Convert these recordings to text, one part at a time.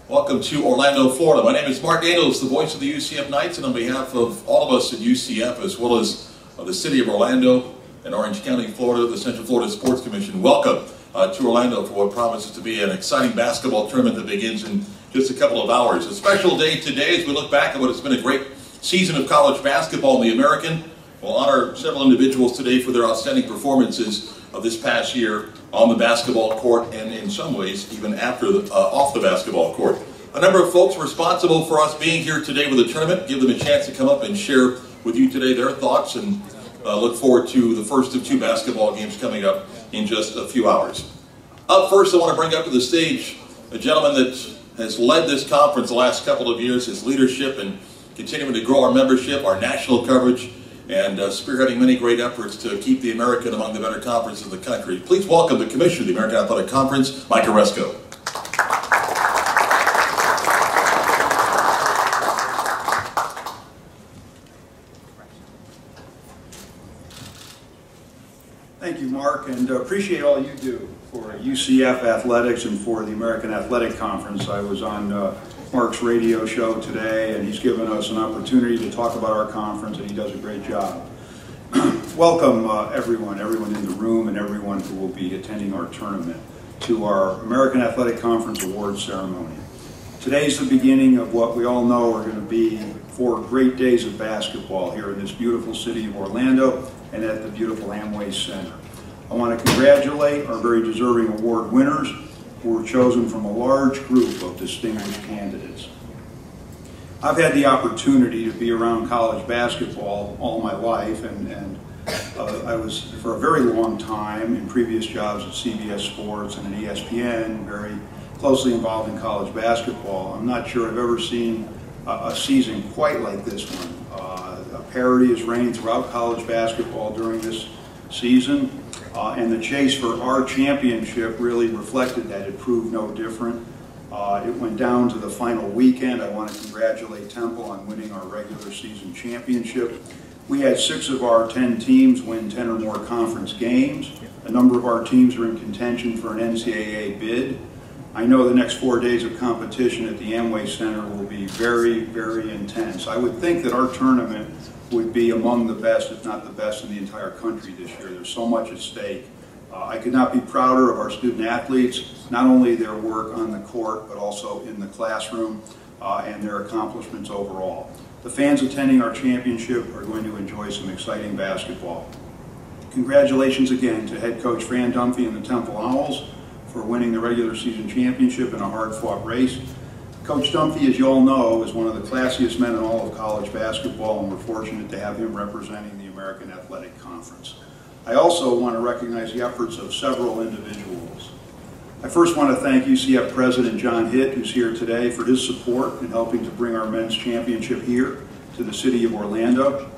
Welcome to Orlando, Florida. My name is Mark Daniels, the voice of the UCF Knights, and on behalf of all of us at UCF, as well as the city of Orlando and Orange County, Florida, the Central Florida Sports Commission, welcome to Orlando for what promises to be an exciting basketball tournament that begins in just a couple of hours. A special day today as we look back at what has been a great season of college basketball in the American. We'll honor several individuals today for their outstanding performances of this past year on the basketball court and in some ways even after off the basketball court. A number of folks responsible for us being here today with the tournament. Give them a chance to come up and share with you today their thoughts, and look forward to the first of two basketball games coming up in just a few hours. Up first, I want to bring up to the stage a gentleman that has led this conference the last couple of years, his leadership and continuing to grow our membership, our national coverage, and spearheading many great efforts to keep the American among the better conferences in the country. Please welcome the Commissioner of the American Athletic Conference, Mike Oresco. Thank you, Mark, and appreciate all you do for UCF Athletics and for the American Athletic Conference. I was on Mark's radio show today, and he's given us an opportunity to talk about our conference, and he does a great job. Welcome everyone in the room and everyone who will be attending our tournament to our American Athletic Conference Awards ceremony. Today's the beginning of what we all know are going to be 4 great days of basketball here in this beautiful city of Orlando and at the beautiful Amway Center. I want to congratulate our very deserving award winners who were chosen from a large group of distinguished candidates. I've had the opportunity to be around college basketball all my life, and I was for a very long time in previous jobs at CBS Sports and at ESPN, very closely involved in college basketball. I'm not sure I've ever seen a season quite like this one. Parity has reigned throughout college basketball during this season, and the chase for our championship really reflected that. It proved no different. It went down to the final weekend. I want to congratulate Temple on winning our regular season championship. We had 6 of our 10 teams win 10 or more conference games. A number of our teams are in contention for an NCAA bid. I know the next 4 days of competition at the Amway Center will be very, very intense. I would think that our tournament would be among the best, if not the best, in the entire country this year. There's so much at stake. I could not be prouder of our student athletes, not only their work on the court, but also in the classroom and their accomplishments overall. The fans attending our championship are going to enjoy some exciting basketball. Congratulations again to head coach Fran Dunphy and the Temple Owls for winning the regular season championship in a hard-fought race. Coach Dunphy, as you all know, is one of the classiest men in all of college basketball, and we're fortunate to have him representing the American Athletic Conference. I also want to recognize the efforts of several individuals. I first want to thank UCF President John Hitt, who's here today, for his support in helping to bring our men's championship here to the city of Orlando.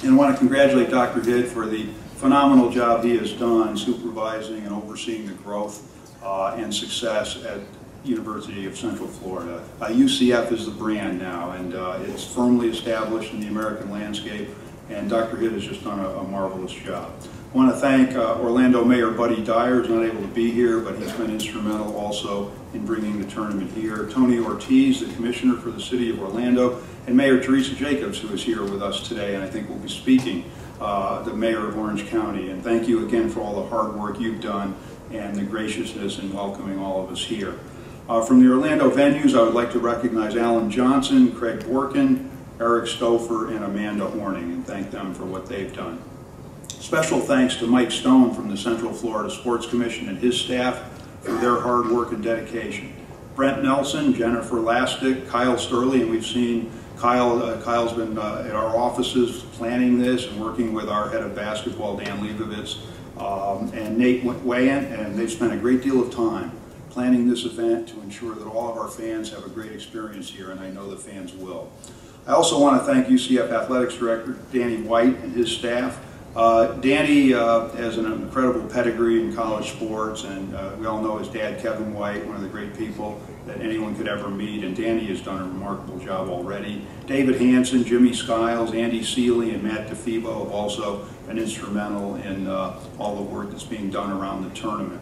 And I want to congratulate Dr. Hitt for the phenomenal job he has done supervising and overseeing the growth and success at University of Central Florida. UCF is the brand now, and it's firmly established in the American landscape, and Dr. Hitt has just done a marvelous job. I want to thank Orlando Mayor Buddy Dyer, who's not able to be here, but he's been instrumental also in bringing the tournament here. Tony Ortiz, the Commissioner for the City of Orlando, and Mayor Teresa Jacobs, who is here with us today, and I think will be speaking, the Mayor of Orange County. And thank you again for all the hard work you've done and the graciousness in welcoming all of us here. From the Orlando venues, I would like to recognize Alan Johnson, Craig Borkin, Eric Stouffer, and Amanda Horning, and thank them for what they've done. Special thanks to Mike Stone from the Central Florida Sports Commission and his staff for their hard work and dedication. Brent Nelson, Jennifer Lastic, Kyle Sturley, and we've seen Kyle's been at our offices planning this and working with our head of basketball, Dan Leibovitz, and Nate Wayant, and they've spent a great deal of time planning this event to ensure that all of our fans have a great experience here, and I know the fans will. I also want to thank UCF Athletics Director Danny White and his staff. Danny has an incredible pedigree in college sports, and we all know his dad, Kevin White, one of the great people that anyone could ever meet, and Danny has done a remarkable job already. David Hanson, Jimmy Skiles, Andy Seeley, and Matt DeFibo have also been instrumental in all the work that's being done around the tournament.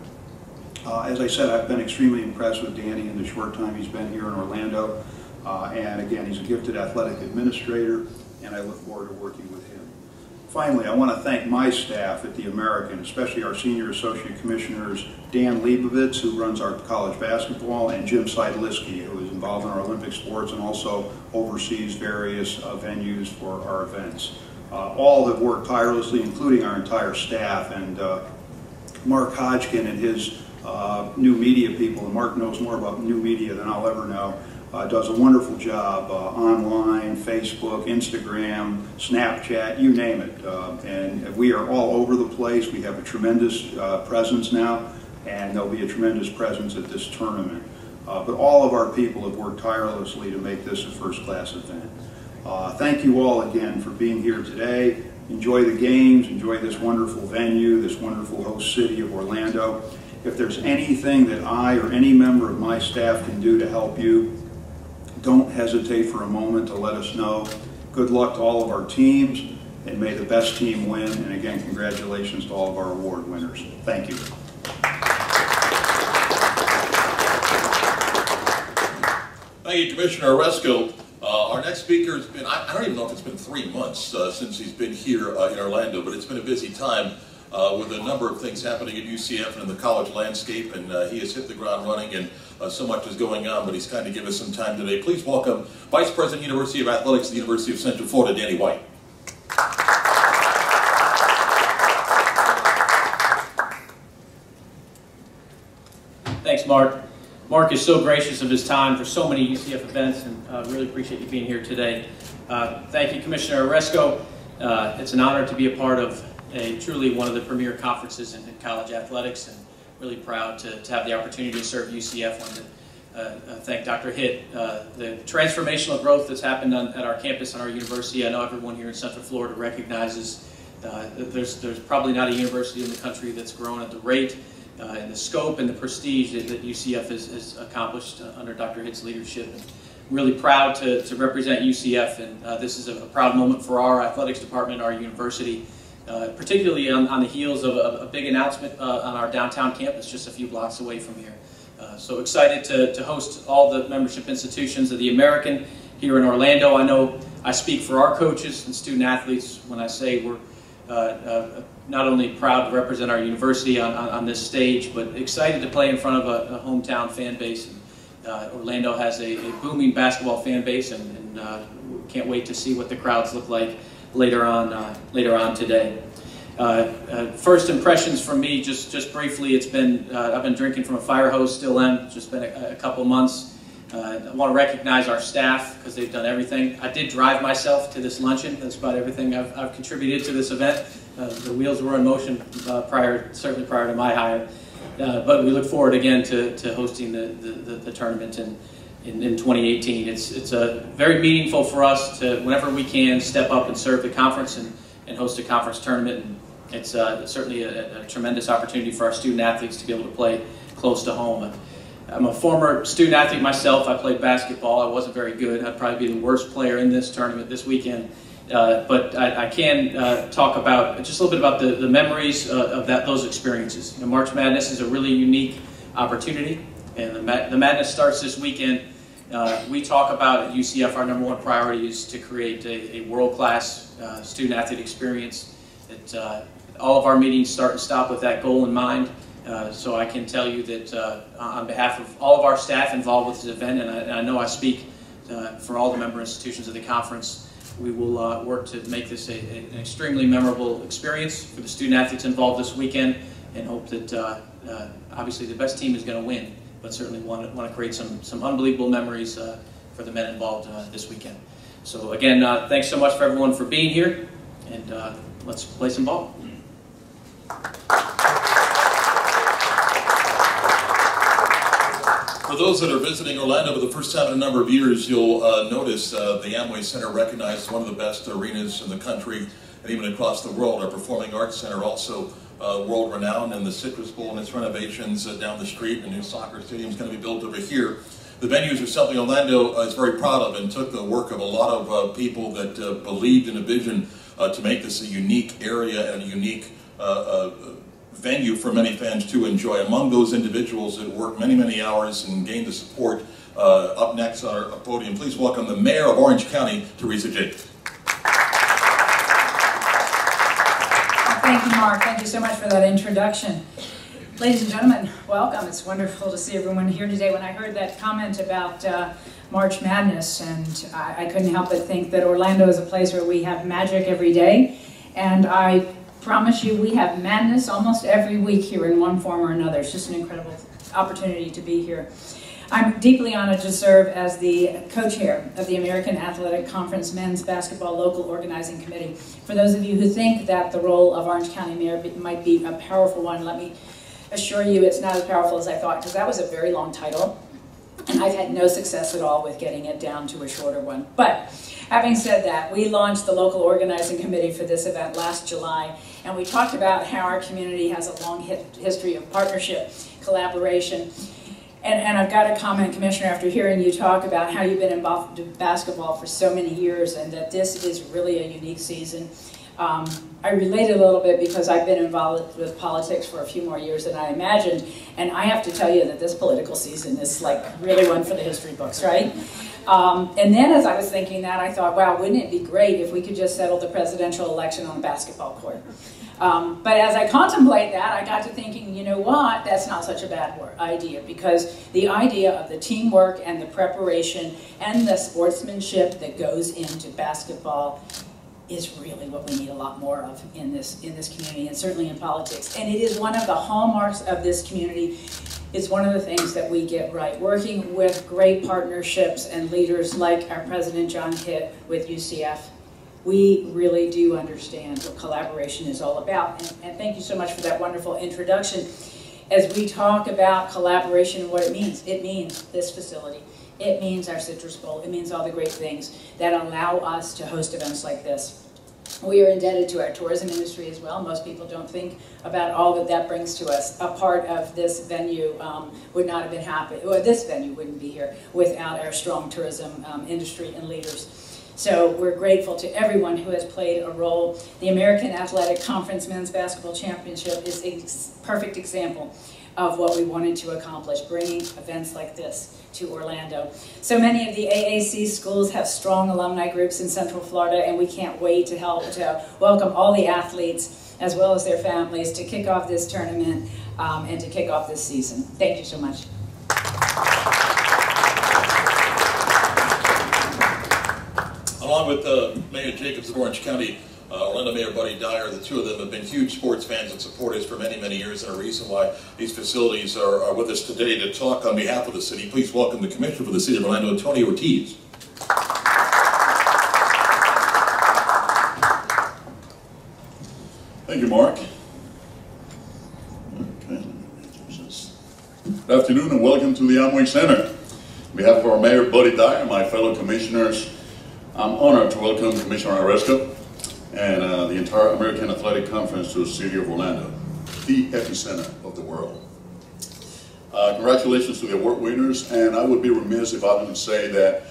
As I said, I've been extremely impressed with Danny in the short time he's been here in Orlando. And again, he's a gifted athletic administrator, and I look forward to working with him. Finally, I want to thank my staff at the American, especially our senior associate commissioners, Dan Leibovitz, who runs our college basketball, and Jim Seidliski, who is involved in our Olympic sports and also oversees various venues for our events. All have worked tirelessly, including our entire staff, and Mark Hodgkin and his new media people, and Mark knows more about new media than I'll ever know, does a wonderful job online, Facebook, Instagram, Snapchat, you name it. And we are all over the place. We have a tremendous presence now, and there'll be a tremendous presence at this tournament. But all of our people have worked tirelessly to make this a first-class event. Thank you all again for being here today. Enjoy the games, enjoy this wonderful venue, this wonderful host city of Orlando. If there's anything that I or any member of my staff can do to help you, don't hesitate for a moment to let us know. Good luck to all of our teams, and may the best team win. And again, congratulations to all of our award winners. Thank you. Thank you, Commissioner Oresco. Our next speaker has been, I don't even know if it's been 3 months since he's been here in Orlando, but it's been a busy time with a number of things happening at UCF and in the college landscape, and he has hit the ground running, and so much is going on, but he's kind of given us some time today. Please welcome Vice President, University of Athletics at the University of Central Florida, Danny White. Thanks, Mark. Mark is so gracious of his time for so many UCF events, and really appreciate you being here today. Thank you, Commissioner Oresco. It's an honor to be a part of truly one of the premier conferences in college athletics, and really proud to have the opportunity to serve UCF. I want to thank Dr. Hitt. The transformational growth that's happened at our campus and our university, I know everyone here in Central Florida recognizes that there's probably not a university in the country that's grown at the rate and the scope and the prestige that UCF has accomplished under Dr. Hitt's leadership. And really proud to represent UCF, and this is a proud moment for our athletics department, our university, particularly on the heels of a big announcement on our downtown campus just a few blocks away from here. So excited to host all the membership institutions of the American here in Orlando. I know I speak for our coaches and student athletes when I say we're not only proud to represent our university on this stage, but excited to play in front of a hometown fan base. Orlando has a booming basketball fan base, and can't wait to see what the crowds look like later on today. First impressions from me, just briefly. It's been I've been drinking from a fire hose, still am. It's just been a couple months. I want to recognize our staff because they've done everything. I did drive myself to this luncheon. That's about everything I've contributed to this event. The wheels were in motion certainly prior to my hire. But we look forward again to hosting the tournament in 2018. It's very meaningful for us to, whenever we can, step up and serve the conference and host a conference tournament. And it's certainly a tremendous opportunity for our student athletes to be able to play close to home. I'm a former student athlete myself. I played basketball. I wasn't very good. I'd probably be the worst player in this tournament this weekend. But I can talk about just a little bit about the memories of those experiences. You know, March Madness is a really unique opportunity, and the Madness starts this weekend. We talk about at UCF our #1 priority is to create a world-class student-athlete experience. That all of our meetings start and stop with that goal in mind. So I can tell you that on behalf of all of our staff involved with this event, and I know I speak for all the member institutions of the conference, we will work to make this an extremely memorable experience for the student athletes involved this weekend, and hope that obviously the best team is going to win, but certainly want to create some unbelievable memories for the men involved this weekend. So again, thanks so much for everyone for being here, and let's play some ball. For those that are visiting Orlando for the first time in a number of years, you'll notice the Amway Center recognized as one of the best arenas in the country and even across the world. Our Performing Arts Center also world-renowned, and the Citrus Bowl and its renovations down the street, and a new soccer stadium is going to be built over here. The venues are something Orlando is very proud of, and took the work of a lot of people that believed in a vision to make this a unique area and a unique venue for many fans to enjoy. Among those individuals that work many, many hours and gain the support, up next on our podium, please welcome the Mayor of Orange County, Teresa Jacobs. Thank you, Mark. Thank you so much for that introduction. Ladies and gentlemen, welcome. It's wonderful to see everyone here today. When I heard that comment about March Madness, and I couldn't help but think that Orlando is a place where we have magic every day, and I promise you we have madness almost every week here in one form or another. It's just an incredible opportunity to be here. I'm deeply honored to serve as the co-chair of the American Athletic Conference Men's Basketball Local Organizing Committee. For those of you who think that the role of Orange County Mayor might be a powerful one, let me assure you it's not as powerful as I thought, because that was a very long title, and I've had no success at all with getting it down to a shorter one. But having said that, we launched the local organizing committee for this event last July, and we talked about how our community has a long history of partnership, collaboration. And I've got to comment, Commissioner, after hearing you talk about how you've been involved in basketball for so many years and that this is really a unique season. I related a little bit because I've been involved with politics for a few more years than I imagined, and I have to tell you that this political season is like really one for the history books, right? And then as I was thinking that, I thought, wow, wouldn't it be great if we could just settle the presidential election on a basketball court? But as I contemplate that, I got to thinking, you know what, that's not such a bad idea, because the idea of the teamwork and the preparation and the sportsmanship that goes into basketball is really what we need a lot more of in this community, and certainly in politics. And it is one of the hallmarks of this community. It's one of the things that we get right. Working with great partnerships and leaders like our President John Kitt with UCF, we really do understand what collaboration is all about. And thank you so much for that wonderful introduction. As we talk about collaboration and what it means this facility. It means our Citrus Bowl. It means all the great things that allow us to host events like this. We are indebted to our tourism industry as well. Most people don't think about all that that brings to us. A part of this venue would not have been happening, or this venue wouldn't be here without our strong tourism industry and leaders. So we're grateful to everyone who has played a role. The American Athletic Conference Men's Basketball Championship is a perfect example of what we wanted to accomplish, bringing events like this to Orlando. So many of the AAC schools have strong alumni groups in Central Florida, and we can't wait to welcome all the athletes as well as their families to kick off this tournament and to kick off this season. Thank you so much. Along with Mayor Jacobs of Orange County, Orlando Mayor Buddy Dyer, the two of them have been huge sports fans and supporters for many, many years, and a reason why these facilities are with us today to talk on behalf of the city. Please welcome the Commissioner for the City of Orlando, Tony Ortiz. Thank you, Mark. Okay. Good afternoon and welcome to the Amway Center. On behalf of our Mayor Buddy Dyer and my fellow commissioners, I'm honored to welcome Commissioner Oresco and the entire American Athletic Conference to the City of Orlando, the epicenter of the world. Congratulations to the award winners, and I would be remiss if I didn't say that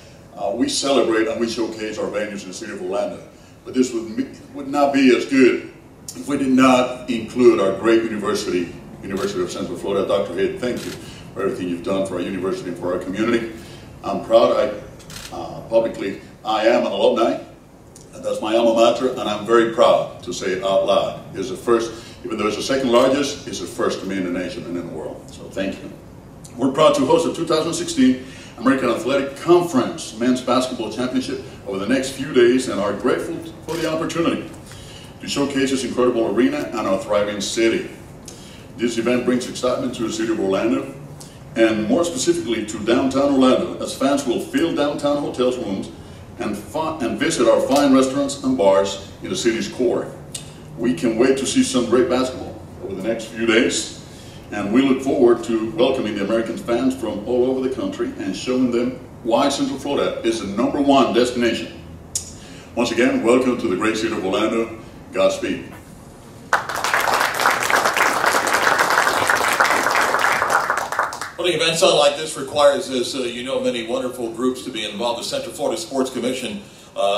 we celebrate and we showcase our venues in the City of Orlando, but this would not be as good if we did not include our great University of Central Florida. Dr. Hitt, thank you for everything you've done for our university and for our community. I'm proud, I am an alumni, and that's my alma mater, and I'm very proud to say it out loud. It's the first, even though it's the second largest, it's the first to me in the nation and in the world, so thank you. We're proud to host the 2016 American Athletic Conference Men's Basketball Championship over the next few days, and are grateful for the opportunity to showcase this incredible arena and our thriving city. This event brings excitement to the City of Orlando, and more specifically to downtown Orlando, as fans will fill downtown hotels rooms and visit our fine restaurants and bars in the city's core. We can wait to see some great basketball over the next few days, and we look forward to welcoming the American fans from all over the country and showing them why Central Florida is the #1 destination. Once again, welcome to the great city of Orlando. Godspeed. Putting events on like this requires, as you know, many wonderful groups to be involved. The Central Florida Sports Commission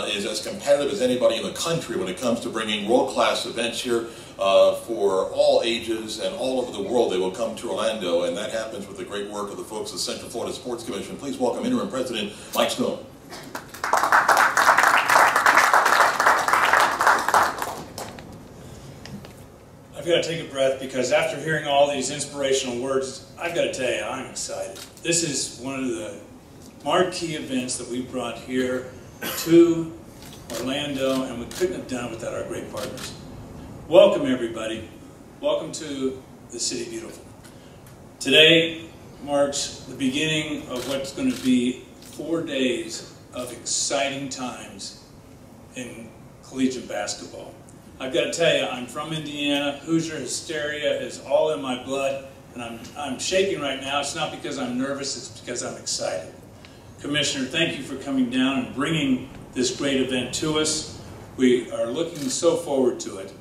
is as competitive as anybody in the country when it comes to bringing world-class events here for all ages and all over the world. They will come to Orlando, and that happens with the great work of the folks at the Central Florida Sports Commission. Please welcome Interim President Mike Stone. I've got to take a breath because after hearing all these inspirational words, I've got to tell you, I'm excited. This is one of the marquee events that we brought here to Orlando, and we couldn't have done it without our great partners. Welcome, everybody. Welcome to the City Beautiful. Today marks the beginning of what's going to be 4 days of exciting times in collegiate basketball. I've got to tell you, I'm from Indiana. Hoosier hysteria is all in my blood, and I'm shaking right now. It's not because I'm nervous, it's because I'm excited. Commissioner, thank you for coming down and bringing this great event to us. We are looking so forward to it.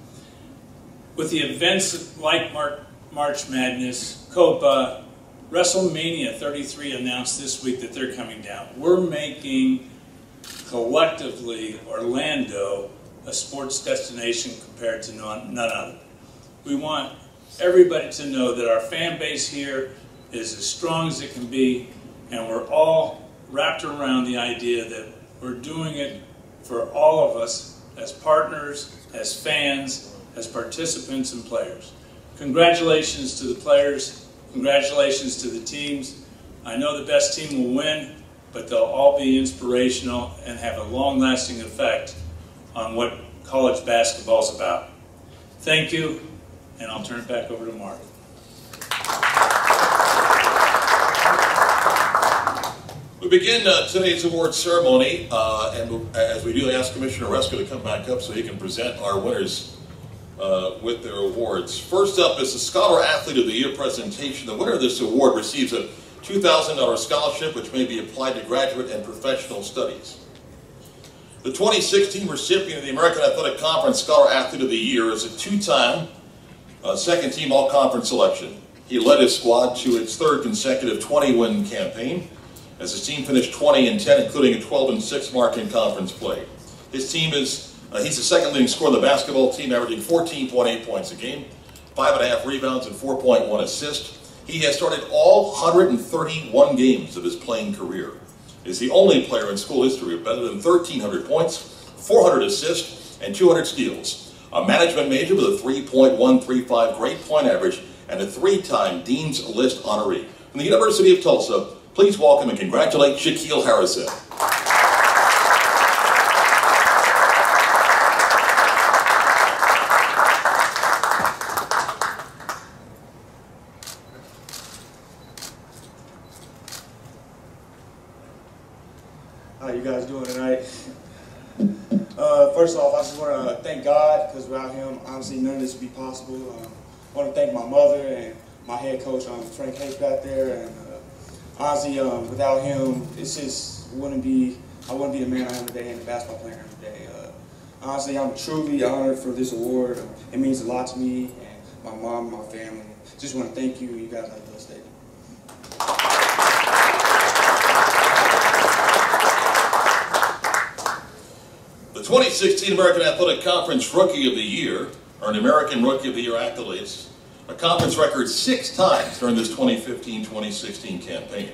With the events like March Madness, Copa, WrestleMania 33 announced this week that they're coming down. We're making, collectively, Orlando a sports destination compared to none other. We want everybody to know that our fan base here is as strong as it can be, and we're all wrapped around the idea that we're doing it for all of us as partners, as fans, as participants and players. Congratulations to the players, congratulations to the teams. I know the best team will win, but they'll all be inspirational and have a long-lasting effect on what college basketball is about. Thank you, and I'll turn it back over to Mark. We begin today's award ceremony, and as we do, ask Commissioner Resko to come back up so he can present our winners with their awards. First up is the Scholar Athlete of the Year presentation. The winner of this award receives a $2,000 scholarship which may be applied to graduate and professional studies. The 2016 recipient of the American Athletic Conference Scholar Athlete of the Year is a two-time second-team all-conference selection. He led his squad to its third consecutive 20-win campaign, as his team finished 20-10, including a 12-6 mark in conference play. His team is, he's the second leading scorer on the basketball team, averaging 14.8 points a game, 5.5 rebounds, and 4.1 assists. He has started all 131 games of his playing career. He is the only player in school history with better than 1,300 points, 400 assists, and 200 steals. A management major with a 3.135 grade point average and a three-time Dean's List honoree. From the University of Tulsa, please welcome and congratulate Shaquille Harrison. How you guys doing tonight? First off, I just want to thank God, because without Him, honestly, none of this would be possible. I want to thank my mother and my head coach, Frank Hayes, back there. And honestly, without him, it's just I wouldn't be the man I am today and the basketball player I am today. Honestly, I'm truly honored for this award. It means a lot to me and my mom, my family. Just want to thank you. You guys have a blessed day. The 2016 American Athletic Conference Rookie of the Year earned American Rookie of the Year accolades, a conference record 6 times during this 2015-2016 campaign.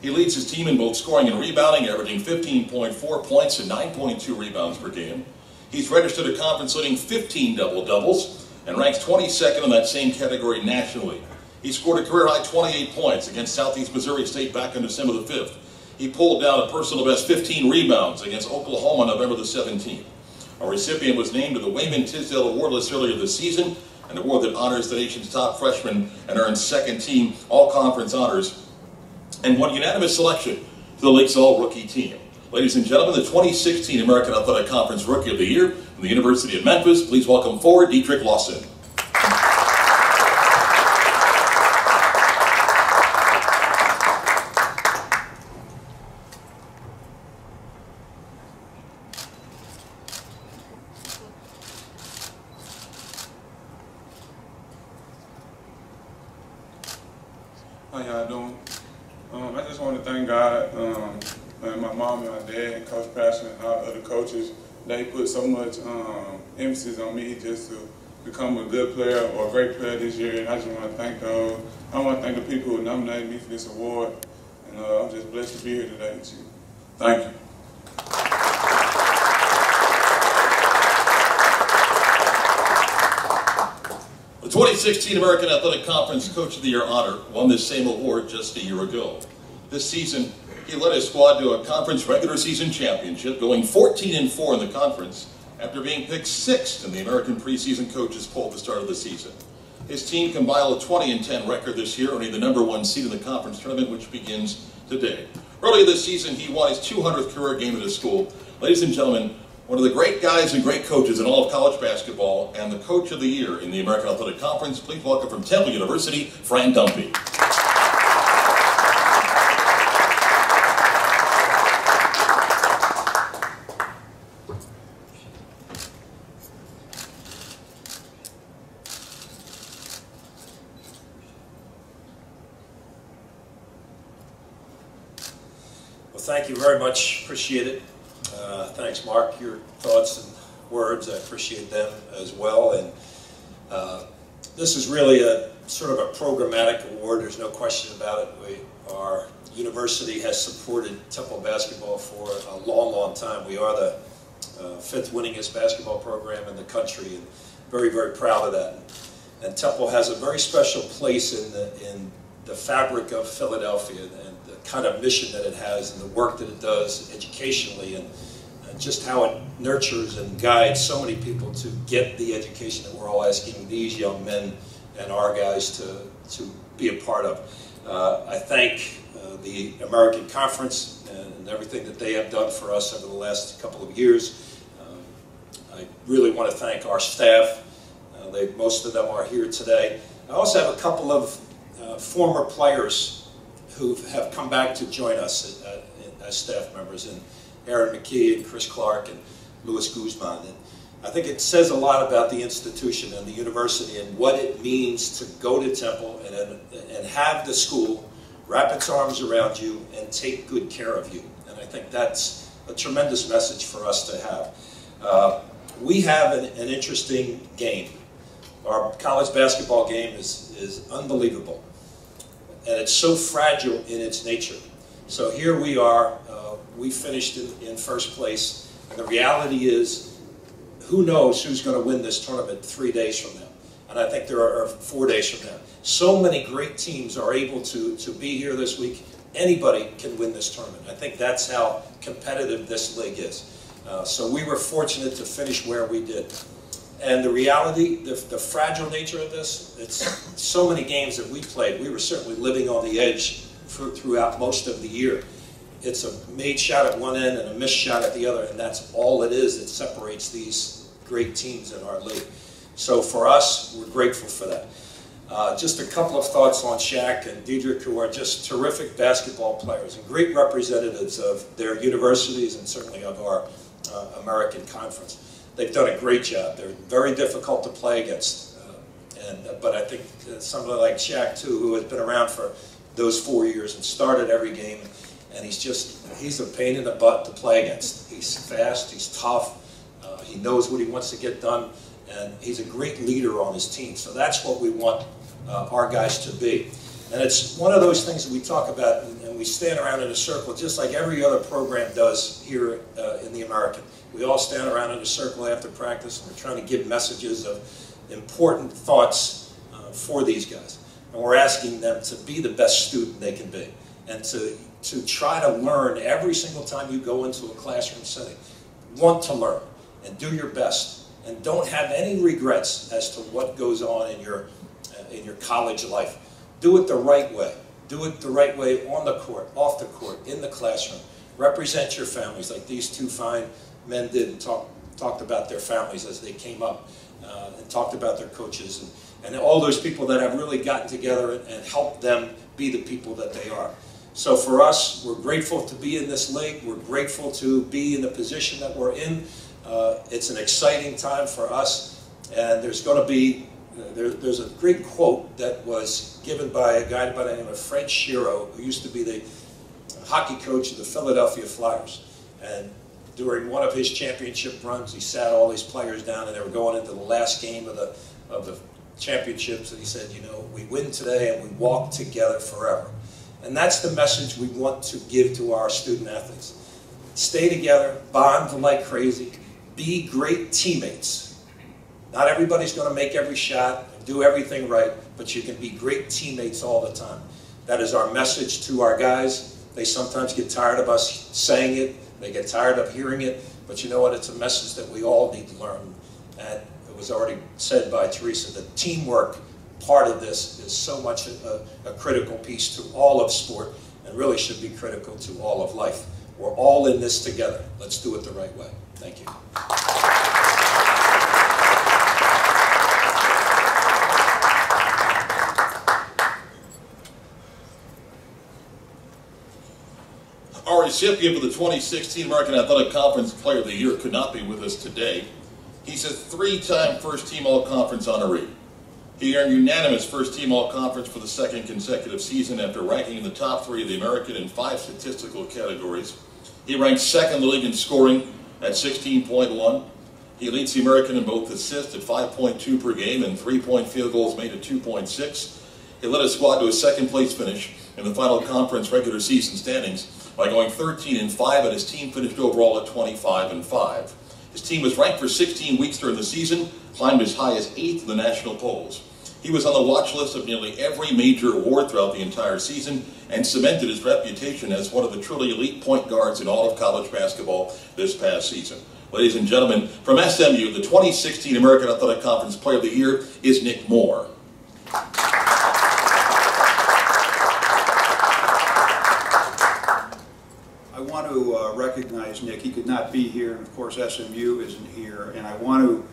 He leads his team in both scoring and rebounding, averaging 15.4 points and 9.2 rebounds per game. He's registered a conference-leading 15 double-doubles and ranks 22nd in that same category nationally. He scored a career-high 28 points against Southeast Missouri State back on December the 5th. He pulled down a personal best 15 rebounds against Oklahoma on November the 17th. A recipient was named to the Wayman Tisdale Award list earlier this season, an award that honors the nation's top freshmen and earns second-team all-conference honors, and won unanimous selection to the league's all-rookie team. Ladies and gentlemen, the 2016 American Athletic Conference Rookie of the Year from the University of Memphis, please welcome forward Dietrich Lawson. How y'all doing? I just want to thank God And my mom and my dad and Coach Passion and all the other coaches, they put so much emphasis on me just to become a good player or a great player this year, and I just want to thank those. I want to thank the people who nominated me for this award, and I'm just blessed to be here today with you. Thank you. The 2016 American Athletic Conference Coach of the Year honor won this same award just a year ago. This season, he led his squad to a conference regular season championship, going 14-4 in the conference after being picked 6th in the American preseason coaches poll at the start of the season. His team compiled a 20-10 record this year, earning the #1 seed in the conference tournament, which begins today. Earlier this season, he won his 200th career game at his school. Ladies and gentlemen, one of the great guys and great coaches in all of college basketball, and the Coach of the Year in the American Athletic Conference, please welcome from Temple University, Fran Dumpy. Well, thank you very much. Appreciate it. Thanks, Mark. Your thoughts and words, I appreciate them as well. And this is really a sort of a programmatic award. There's no question about it. Our university has supported Temple basketball for a long, long time. We are the 5th winningest basketball program in the country, and very, very proud of that. And Temple has a very special place in the fabric of Philadelphia and the kind of mission that it has and the work that it does educationally, and just how it nurtures and guides so many people to get the education that we're all asking these young men and our guys to be a part of. I thank the American Conference and everything that they have done for us over the last couple of years. I really want to thank our staff. Most of them are here today. I also have a couple of former players who have come back to join us as staff members, and Aaron McKee and Chris Clark and Louis Guzman. And I think it says a lot about the institution and the university and what it means to go to Temple and have the school wrap its arms around you and take good care of you. And I think that's a tremendous message for us to have. We have an interesting game. Our college basketball game is unbelievable, and it's so fragile in its nature. So here we are, we finished in first place, and the reality is, who knows who's going to win this tournament 3 days from now, and I think there are 4 days from now. So many great teams are able to be here this week. Anybody can win this tournament. I think that's how competitive this league is. So we were fortunate to finish where we did. And the reality, the fragile nature of this, it's so many games that we played. We were certainly living on the edge throughout most of the year. It's a made shot at one end and a missed shot at the other, and that's all it is that separates these great teams in our league. So for us, we're grateful for that. Just a couple of thoughts on Shaq and Diedrich, who are just terrific basketball players and great representatives of their universities and certainly of our American Conference. They've done a great job. They're very difficult to play against. But I think somebody like Shaq, too, who has been around for those 4 years and started every game, and he's a pain in the butt to play against. He's fast, he's tough, he knows what he wants to get done, and he's a great leader on his team. So that's what we want our guys to be. And it's one of those things that we talk about, and we stand around in a circle, just like every other program does here in the American. We all stand around in a circle after practice, and we're trying to give messages of important thoughts for these guys. And we're asking them to be the best student they can be, and to try to learn every single time you go into a classroom setting. Want to learn, and do your best, and don't have any regrets as to what goes on in your college life. Do it the right way. Do it the right way on the court, off the court, in the classroom. Represent your families like these two fine men did, and talked about their families as they came up, and talked about their coaches and all those people that have really gotten together and helped them be the people that they are. So for us, we're grateful to be in this league. We're grateful to be in the position that we're in. It's an exciting time for us, and there's going to be there's a great quote that was given by a guy by the name of Fred Shiro, who used to be the hockey coach of the Philadelphia Flyers. And during one of his championship runs, he sat all these players down, and they were going into the last game of the championships, and he said, you know, we win today and we walk together forever. And that's the message we want to give to our student athletes. Stay together, bond like crazy, be great teammates. Not everybody's going to make every shot, do everything right, but you can be great teammates all the time. That is our message to our guys. They sometimes get tired of us saying it, they get tired of hearing it, but you know what, it's a message that we all need to learn. And it was already said by Teresa, the teamwork part of this is so much a critical piece to all of sport, and really should be critical to all of life. We're all in this together. Let's do it the right way. Thank you. Our recipient of the 2016 American Athletic Conference Player of the Year could not be with us today. He's a three-time first-team All-Conference honoree. He earned unanimous first-team All-Conference for the second consecutive season after ranking in the top 3 of the American in 5 statistical categories. He ranked second in the league in scoring at 16.1. He leads the American in both assists at 5.2 per game and 3-point field goals made at 2.6. He led his squad to a second-place finish in the final conference regular season standings by going 13-5, and his team finished overall at 25-5. His team was ranked for 16 weeks during the season, climbed as high as 8th in the national polls. He was on the watch list of nearly every major award throughout the entire season and cemented his reputation as one of the truly elite point guards in all of college basketball this past season. Ladies and gentlemen, from SMU, the 2016 American Athletic Conference Player of the Year is Nick Moore. I want to recognize Nick. He could not be here, and of course SMU isn't here, and I want to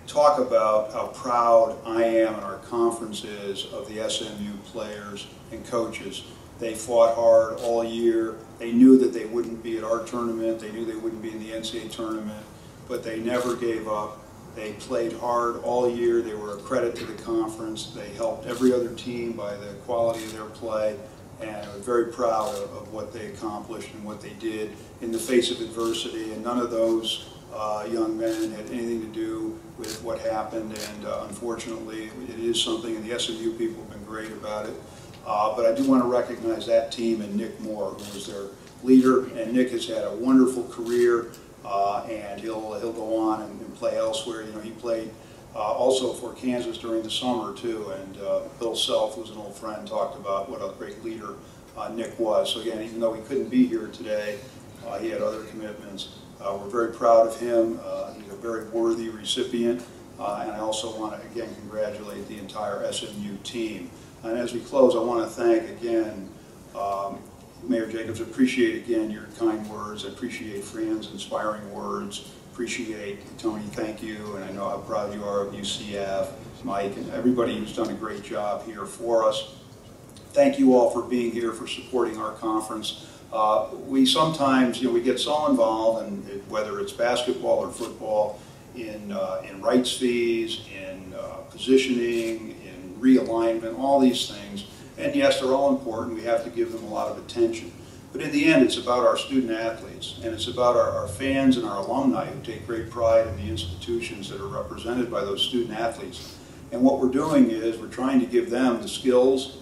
talk about how proud I am and our conference is of the SMU players and coaches. They fought hard all year. They knew that they wouldn't be at our tournament. They knew they wouldn't be in the NCAA tournament, but they never gave up. They played hard all year. They were a credit to the conference. They helped every other team by the quality of their play, and I'm very proud of what they accomplished and what they did in the face of adversity. And none of those young men had anything to do with what happened, and unfortunately it is something, and the SMU people have been great about it. But I do want to recognize that team and Nick Moore, who was their leader, and Nick has had a wonderful career, and he'll go on and play elsewhere. You know, he played also for Kansas during the summer too, and Bill Self, who's an old friend, talked about what a great leader Nick was. So again, even though he couldn't be here today, he had other commitments. We're very proud of him. He's a very worthy recipient, and I also want to again congratulate the entire SMU team. And as we close, I want to thank again Mayor Jacobs. Appreciate again your kind words. I appreciate Fran's inspiring words. Appreciate Tony, thank you, and I know how proud you are of UCF, Mike, and everybody who's done a great job here for us. Thank you all for being here, for supporting our conference. We sometimes, we get so involved, in whether it's basketball or football, in rights fees, in positioning, in realignment, all these things. And yes, they're all important. We have to give them a lot of attention. But in the end, it's about our student athletes, and it's about our fans and our alumni who take great pride in the institutions that are represented by those student athletes. And what we're doing is we're trying to give them the skills,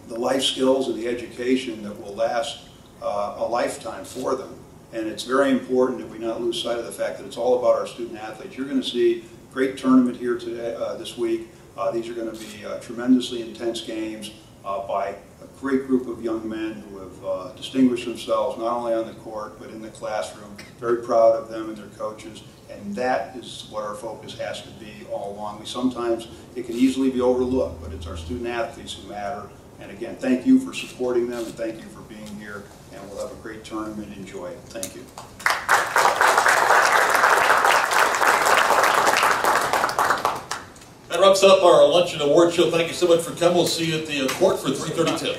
the life skills, and the education that will last a lifetime for them. And it's very important that we not lose sight of the fact that it's all about our student athletes. You're going to see a great tournament here today, this week. These are going to be tremendously intense games by a great group of young men who have distinguished themselves not only on the court but in the classroom. Very proud of them and their coaches, and that is what our focus has to be all along. Sometimes it can easily be overlooked, but it's our student athletes who matter. And again, thank you for supporting them, and thank you for being here, and we'll have a great tournament. Enjoy it. Thank you. That wraps up our lunch and award show. Thank you so much for coming. We'll see you at the court for 3:32.